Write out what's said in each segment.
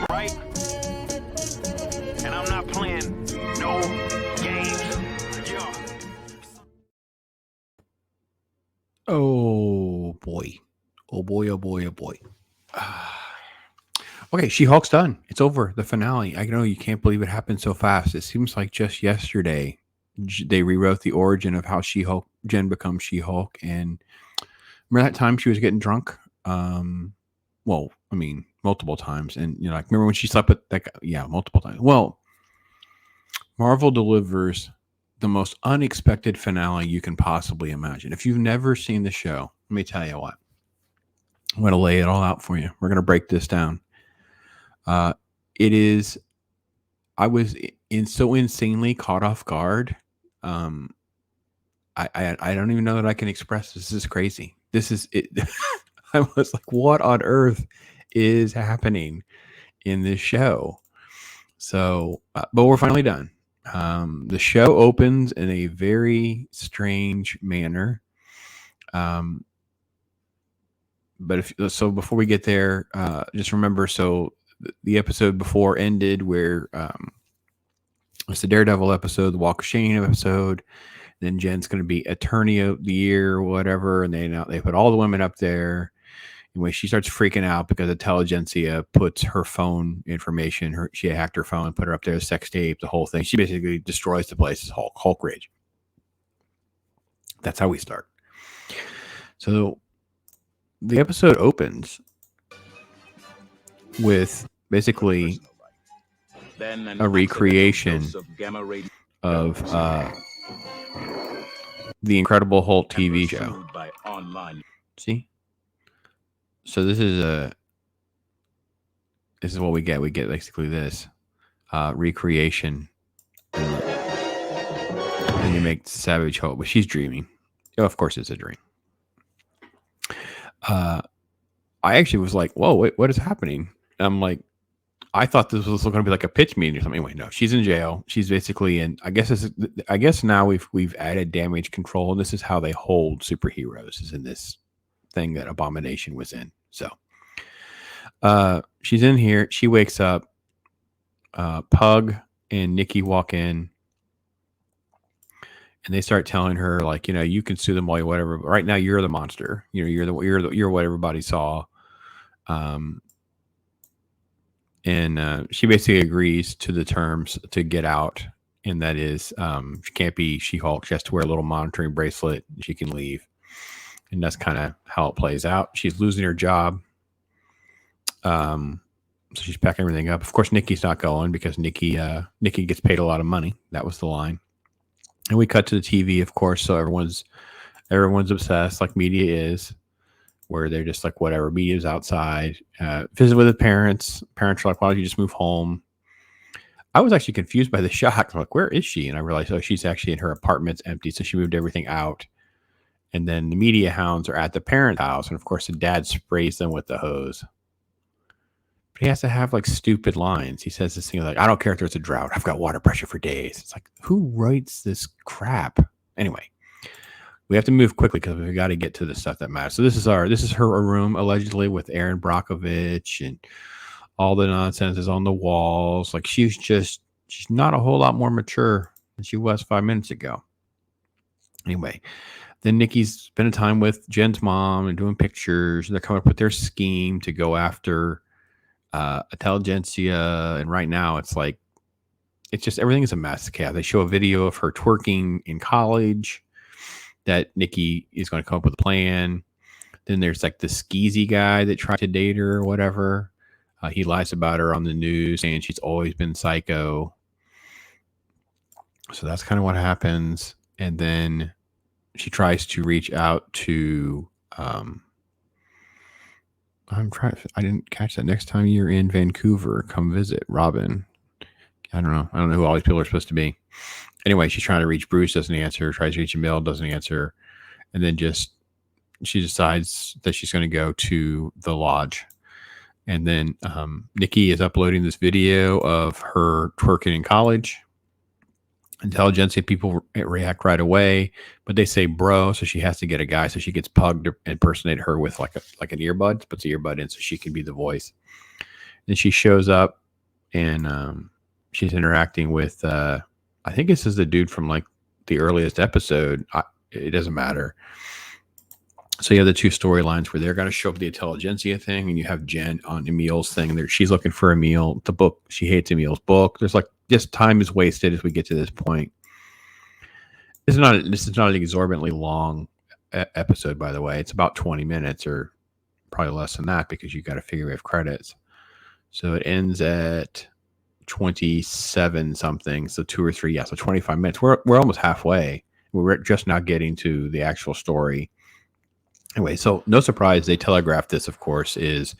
Right? And I'm not playing no games. Yeah. Oh boy. Oh boy, oh boy, oh boy. Okay, She-Hulk's done. It's over. The finale. I know you can't believe it happened so fast. It seems like just yesterday they rewrote the origin of how She-Hulk Jen becomes She-Hulk. And remember that time she was getting drunk? Well, I mean, multiple times. And like remember when she slept with that guy? Yeah, multiple times. Well, Marvel delivers the most unexpected finale you can possibly imagine. If you've never seen the show, let me tell you what. I'm going to lay it all out for you. We're going to break this down. It is. I was so insanely caught off guard. I don't even know that I can express this. This is crazy. This is it. I was like, what on earth is happening in this show? So, but we're finally done. The show opens in a very strange manner. But before we get there, just remember, so the episode before ended where it's the Daredevil episode, the Walk of Shame episode. Then Jen's going to be Attorney of the Year or whatever, and they put all the women up there. Anyway, she starts freaking out because Intelligencia puts her phone information. She hacked her phone, put her up there, sex tape, the whole thing. She basically destroys the place. It's Hulk rage. That's how we start. So the episode opens with basically a recreation of the Incredible Hulk TV show. See? So this is what we get. We get basically this recreation, and you make Savage Hulk, but she's dreaming. Oh, of course, it's a dream. I actually was like, "Whoa, wait, what is happening?" And I'm like, I thought this was going to be like a pitch meeting or something. Anyway, no, she's in jail. She's basically in. I guess now we've added damage control, and this is how they hold superheroes. Is in this thing that Abomination was in. So, she's in here. She wakes up. Pug and Nikki walk in, and they start telling her like, you can sue them all, whatever. But right now, you're the monster. You're what everybody saw. And she basically agrees to the terms to get out, and that is she can't be She-Hulk. She has to wear a little monitoring bracelet. She can leave, and that's kind of how it plays out. She's losing her job, so she's packing everything up. Of course, Nikki's not going because Nikki gets paid a lot of money. That was the line. And we cut to the TV, of course, so everyone's obsessed, like media is, where they're just like, whatever, media's outside, visit with the parents. Parents are like, why don't you just move home? I was actually confused by the shot. I'm like, where is she? And I realized, oh, she's actually in her apartment's empty, so she moved everything out. And then the media hounds are at the parents' house, and of course the dad sprays them with the hose. But he has to have like stupid lines. He says this thing like, I don't care if there's a drought. I've got water pressure for days. It's like, who writes this crap? Anyway, we have to move quickly because we got to get to the stuff that matters. So this is her room allegedly with Aaron Brockovich, and all the nonsense is on the walls. Like she's not a whole lot more mature than she was 5 minutes ago. Anyway, then Nikki's spending time with Jen's mom and doing pictures. And they're coming up with their scheme to go after Intelligencia. And right now it's like, it's just, everything is a mess. Okay, they show a video of her twerking in college that Nikki is going to come up with a plan. Then there's like the skeezy guy that tried to date her or whatever. He lies about her on the news saying she's always been psycho. So that's kind of what happens. And then she tries to reach out to, I didn't catch that. Next time you're in Vancouver, come visit Robin. I don't know who all these people are supposed to be. Anyway, she's trying to reach Bruce, doesn't answer. Tries to reach Emil, doesn't answer. And then she decides that she's going to go to the lodge. And then Nikki is uploading this video of her twerking in college. Intelligencia people react right away, but they say bro, so she has to get a guy. So she gets Pug to impersonate her with like an earbud, puts the earbud in so she can be the voice. And she shows up and she's interacting with I think this is the dude from like the earliest episode. It doesn't matter. So you have the two storylines where they're going to show up the Intelligencia thing, and you have Jen on Emil's thing. There, she's looking for Emil. The book, she hates Emil's book. There's like just time is wasted as we get to this point. This is not an exorbitantly long episode, by the way. It's about 20 minutes, or probably less than that, because you got to figure we have credits. So it ends at 27 something, so 2 or 3, so 25 minutes. We're almost halfway. We're just now getting to the actual story. Anyway, so no surprise, they telegraphed this, of course, is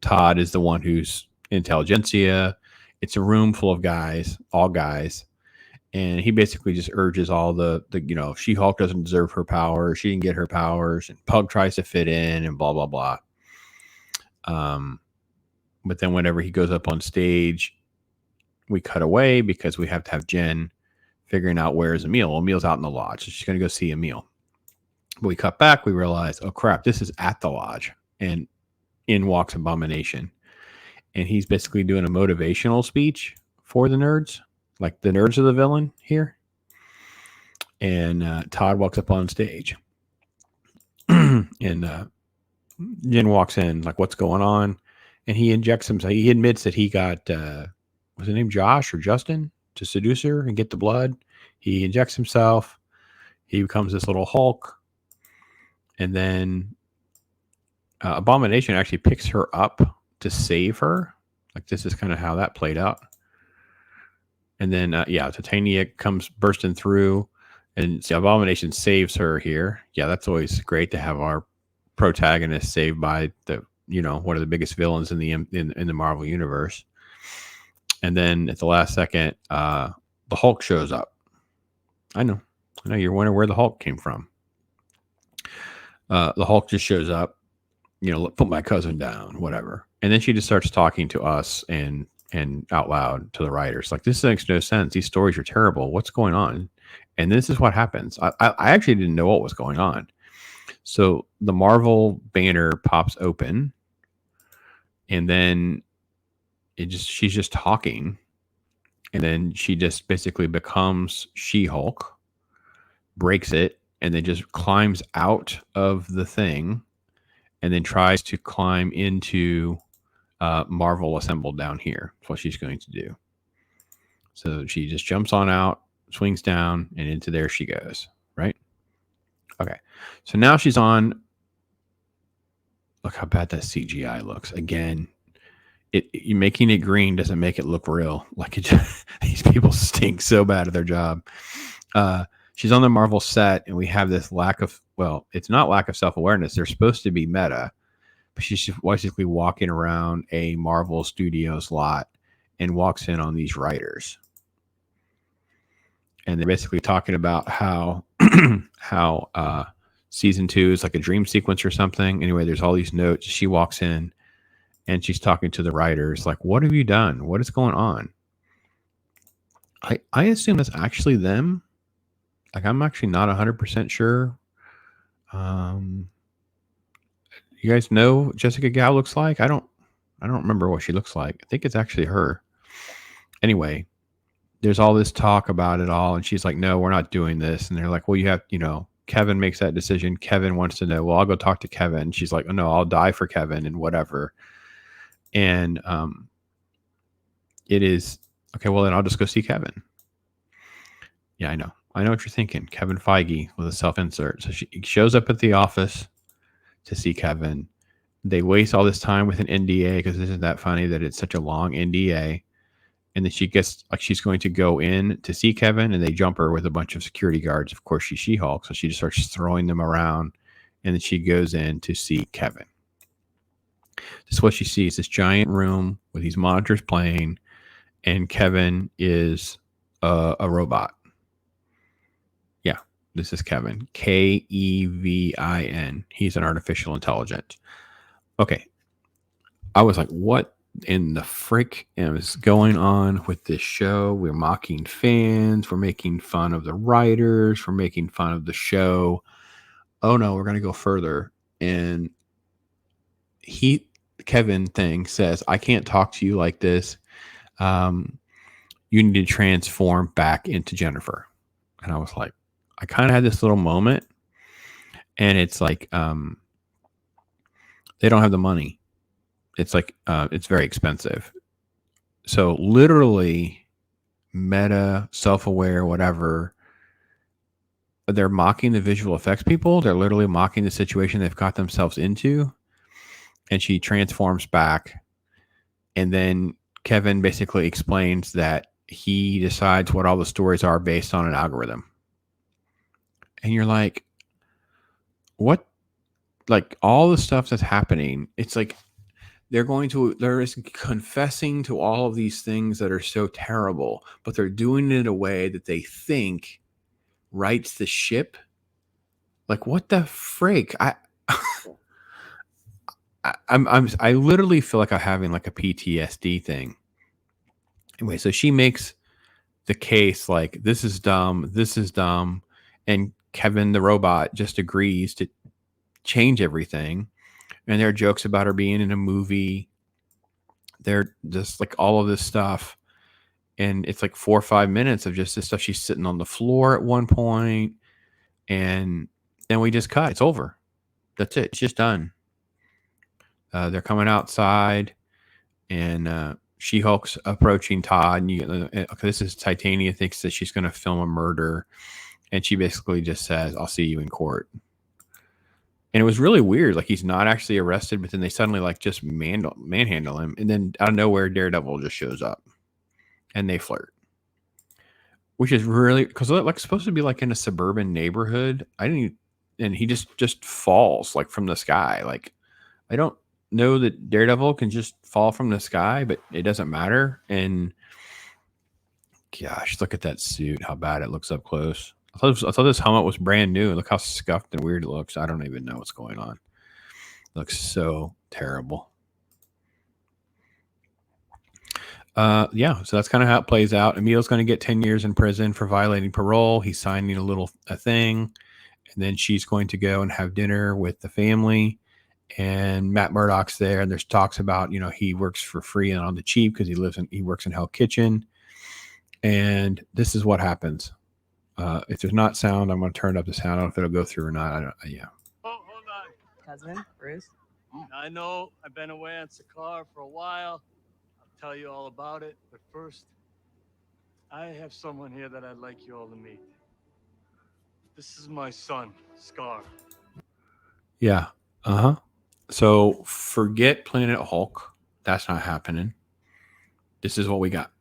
Todd is the one who's Intelligencia. It's a room full of guys, all guys. And he basically just urges all the She-Hulk doesn't deserve her power. She didn't get her powers. And Pug tries to fit in and blah, blah, blah. But then whenever he goes up on stage, we cut away because we have to have Jen figuring out where's Emil. Well, Emil's out in the lodge. So she's going to go see Emil. But we cut back. We realize, oh, crap, this is at the lodge. And in walks Abomination. And he's basically doing a motivational speech for the nerds. Like the nerds are the villain here. And Todd walks up on stage. And Jen walks in, like, what's going on? And he injects himself. He admits that he got, was his name Josh or Justin, to seduce her and get the blood. He injects himself. He becomes this little Hulk. And then Abomination actually picks her up to save her. Like, this is kind of how that played out. And then, Titania comes bursting through, and Abomination saves her here. Yeah, that's always great to have our protagonist saved by the, one of the biggest villains in the Marvel universe. And then at the last second, the Hulk shows up. I know you're wondering where the Hulk came from. The Hulk just shows up, put my cousin down, whatever. And then she just starts talking to us and out loud to the writers. Like, this makes no sense. These stories are terrible. What's going on? And this is what happens. I actually didn't know what was going on. So the Marvel banner pops open, and then she's just talking. And then she just basically becomes She-Hulk, breaks it, and then just climbs out of the thing, and then tries to climb into Marvel assembled down here. That's what she's going to do. So she just jumps on out, swings down, and into there she goes, right? Okay. So now she's on. Look how bad that CGI looks. Again, you making it green doesn't make it look real. Like, these people stink so bad at their job. She's on the Marvel set, and we have this it's not lack of self-awareness. They're supposed to be meta, but she's just basically walking around a Marvel Studios lot and walks in on these writers. And they're basically talking about how season 2 is like a dream sequence or something. Anyway, there's all these notes. She walks in and she's talking to the writers, like, what have you done? What is going on? I assume that's actually them. Like, I'm actually not 100% sure. You guys know what Jessica Gal looks like? I don't remember what she looks like. I think it's actually her. Anyway, there's all this talk about it all, and she's like, no, we're not doing this. And they're like, well, you have, Kevin makes that decision. Kevin wants to know, well, I'll go talk to Kevin. She's like, oh, no, I'll die for Kevin and whatever. And it is, okay, well, then I'll just go see Kevin. Yeah, I know what you're thinking. Kevin Feige with a self-insert. So she shows up at the office to see Kevin. They waste all this time with an NDA, because isn't that funny that it's such a long NDA? And then she gets, like, she's going to go in to see Kevin, and they jump her with a bunch of security guards. Of course, she's She-Hulk, so she just starts throwing them around, and then she goes in to see Kevin. This is what she sees, this giant room with these monitors playing, and Kevin is a robot. Yeah, this is Kevin. Kevin. He's an artificial intelligence. Okay. I was like, what in the frick is going on with this show. We're mocking fans. We're making fun of the writers. We're making fun of the show. Oh no, we're going to go further. And Kevin thing says, I can't talk to you like this. You need to transform back into Jennifer. And I was like, I kind of had this little moment. And it's like, they don't have the money. It's like, it's very expensive. So literally meta, self-aware, whatever, they're mocking the visual effects people. They're literally mocking the situation they've got themselves into. And she transforms back. And then Kevin basically explains that he decides what all the stories are based on an algorithm. And you're like, what? Like all the stuff that's happening, it's like they're confessing to all of these things that are so terrible, but they're doing it in a way that they think rights the ship. Like what the freak? I literally feel like I'm having like a PTSD thing. Anyway, so she makes the case like this is dumb, and Kevin the robot just agrees to change everything. And there are jokes about her being in a movie. They're just like all of this stuff. And it's like 4 or 5 minutes of just this stuff. She's sitting on the floor at one point, and then we just cut. It's over. That's it. It's just done. They're coming outside, and She-Hulk's approaching Todd. And this is Titania thinks that she's going to film a murder, and she basically just says, "I'll see you in court." And it was really weird. Like he's not actually arrested, but then they suddenly like just manhandle him, and then out of nowhere, Daredevil just shows up, and they flirt, which is really because like supposed to be like in a suburban neighborhood. And he just falls like from the sky. Like I don't know that Daredevil can just fall from the sky, but it doesn't matter. And gosh, look at that suit, how bad it looks up close. I thought this helmet was brand new. Look how scuffed and weird it looks. I don't even know what's going on. It looks so terrible. Yeah, so that's kind of how it plays out. Emil's going to get 10 years in prison for violating parole. He's signing a thing, and then she's going to go and have dinner with the family. And Matt Murdock's there, and there's talks about he works for free and on the cheap because he works in Hell Kitchen. And this is what happens. If there's not sound, I'm going to turn up the sound. I don't know if it'll go through or not. I don't. Yeah. Oh, hold on. Husband, Bruce. I know I've been away on Sakar for a while. I'll tell you all about it. But first, I have someone here that I'd like you all to meet. This is my son, Scar. Yeah. Uh-huh. So forget Planet Hulk. That's not happening. This is what we got.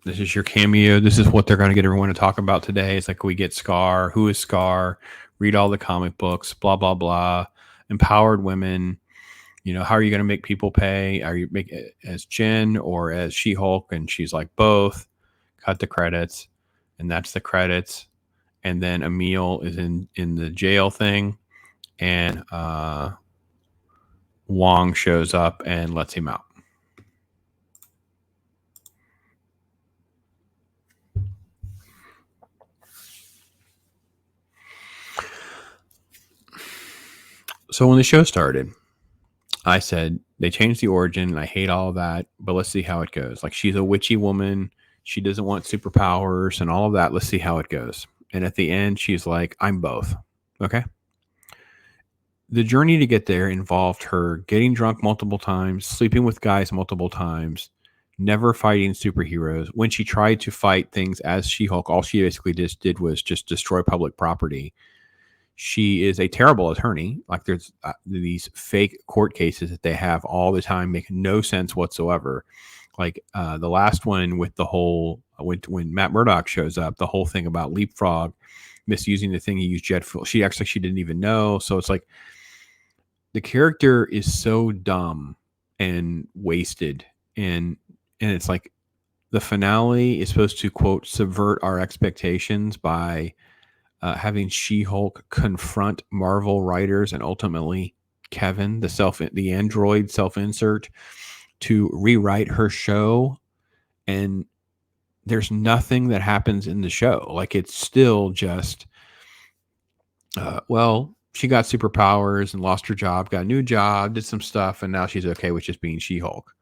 This is your cameo. This is what they're going to get everyone to talk about today. It's like we get Scar. Who is Scar? Read all the comic books, blah, blah, blah. Empowered women. How are you going to make people pay? Are you make it as Jen or as She-Hulk? And she's like, both. Cut the credits. And that's the credits. And then Emil is in the jail thing. And Wong shows up and lets him out. So when the show started, I said they changed the origin. I hate all of that, but let's see how it goes. Like she's a witchy woman. She doesn't want superpowers and all of that. Let's see how it goes. And at the end, she's like, I'm both. Okay. The journey to get there involved her getting drunk multiple times, sleeping with guys multiple times, never fighting superheroes. When she tried to fight things as She-Hulk, all she basically just did was just destroy public property. She is a terrible attorney. Like there's these fake court cases that they have all the time, make no sense whatsoever. Like the last one with the whole, when Matt Murdock shows up, the whole thing about Leapfrog, misusing the thing he used jet fuel. She didn't even know. So it's like the character is so dumb and wasted. And it's like the finale is supposed to, quote, subvert our expectations by having She-Hulk confront Marvel writers and ultimately Kevin, the android self-insert, to rewrite her show, and there's nothing that happens in the show. Like, it's still just, well, she got superpowers and lost her job, got a new job, did some stuff, and now she's okay with just being She-Hulk.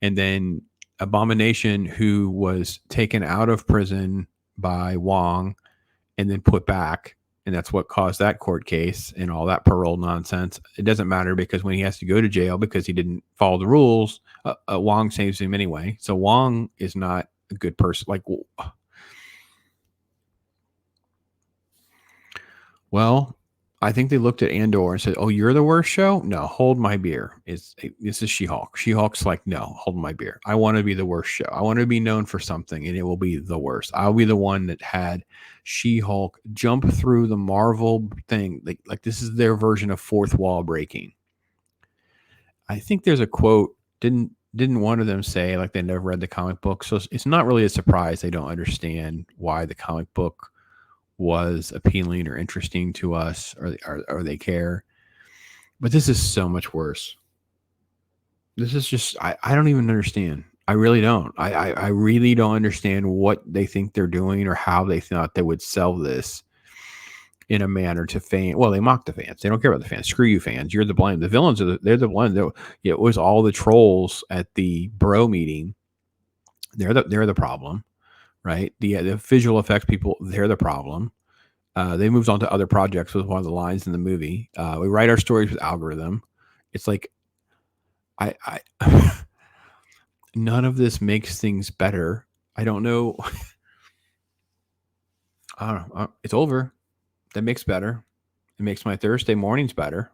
And then Abomination, who was taken out of prison by Wong and then put back, and that's what caused that court case and all that parole nonsense. It doesn't matter, because when he has to go to jail because he didn't follow the rules, Wong saves him anyway. So Wong is not a good person. Like, well, I think they looked at Andor and said, "Oh, you're the worst show? No, hold my beer. This is She-Hulk. She-Hulk's like, no, hold my beer. I want to be the worst show. I want to be known for something, and it will be the worst. I'll be the one that had She-Hulk jump through the Marvel thing. Like this is their version of fourth wall breaking." I think there's a quote. Didn't one of them say like they never read the comic book? So it's not really a surprise they don't understand why the comic book was appealing or interesting to us, or they care. But this is so much worse. This is just, I don't even understand. I really don't. I really don't understand what they think they're doing or how they thought they would sell this in a manner to fans. Well, they mock the fans. They don't care about the fans. Screw you, fans. You're the blame. The villains they're the ones. It was all the trolls at the bro meeting. They're the problem. Right? The visual effects people, they're the problem. They moved on to other projects with one of the lines in the movie. We write our stories with algorithm. It's like, I none of this makes things better. I don't know. I don't know. It's over. That makes better. It makes my Thursday mornings better.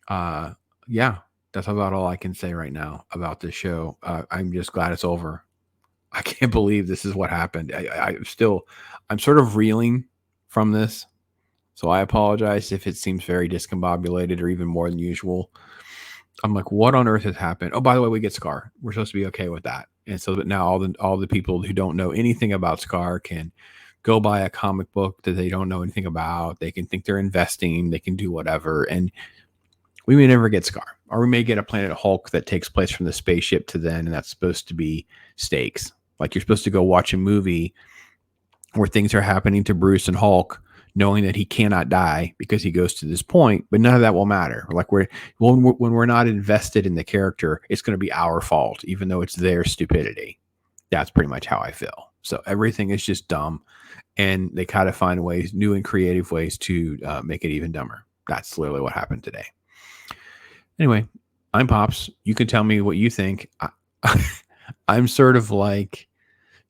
Yeah, that's about all I can say right now about this show. I'm just glad it's over. I can't believe this is what happened. I'm sort of reeling from this. So I apologize if it seems very discombobulated or even more than usual. I'm like, what on earth has happened? Oh, by the way, we get Scar. We're supposed to be okay with that. And so that now all the people who don't know anything about Scar can go buy a comic book that they don't know anything about. They can think they're investing. They can do whatever. And we may never get Scar. Or we may get a Planet Hulk that takes place from the spaceship to then, and that's supposed to be stakes. Like, you're supposed to go watch a movie where things are happening to Bruce and Hulk, knowing that he cannot die because he goes to this point, but none of that will matter. Like, when we're not invested in the character, it's going to be our fault, even though it's their stupidity. That's pretty much how I feel. So everything is just dumb, and they kind of find ways, new and creative ways to make it even dumber. That's literally what happened today. Anyway, I'm Pops. You can tell me what you think. I'm sort of like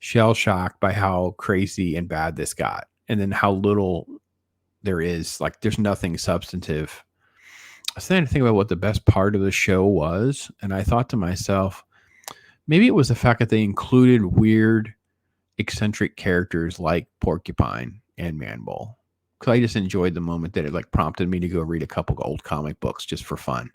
shell shocked by how crazy and bad this got, and then how little there is. Like, there's nothing substantive. I was trying to think about what the best part of the show was, and I thought to myself, maybe it was the fact that they included weird, eccentric characters like Porcupine and Manbull, because I just enjoyed the moment that it like prompted me to go read a couple of old comic books just for fun.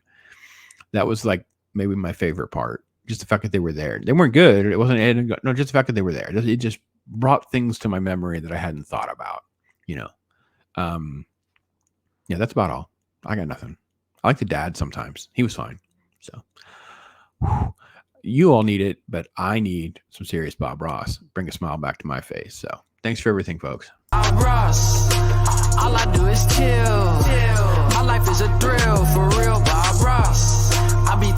That was like maybe my favorite part. Just the fact that they were there. They weren't good. It wasn't, no, just the fact that they were there. It just brought things to my memory that I hadn't thought about, you know? Yeah, that's about all. I got nothing. I like the dad sometimes. He was fine. So you all need it, but I need some serious Bob Ross. Bring a smile back to my face. So thanks for everything, folks. Bob Ross, all I do is chill. My life is a thrill, for real, Bob Ross. I be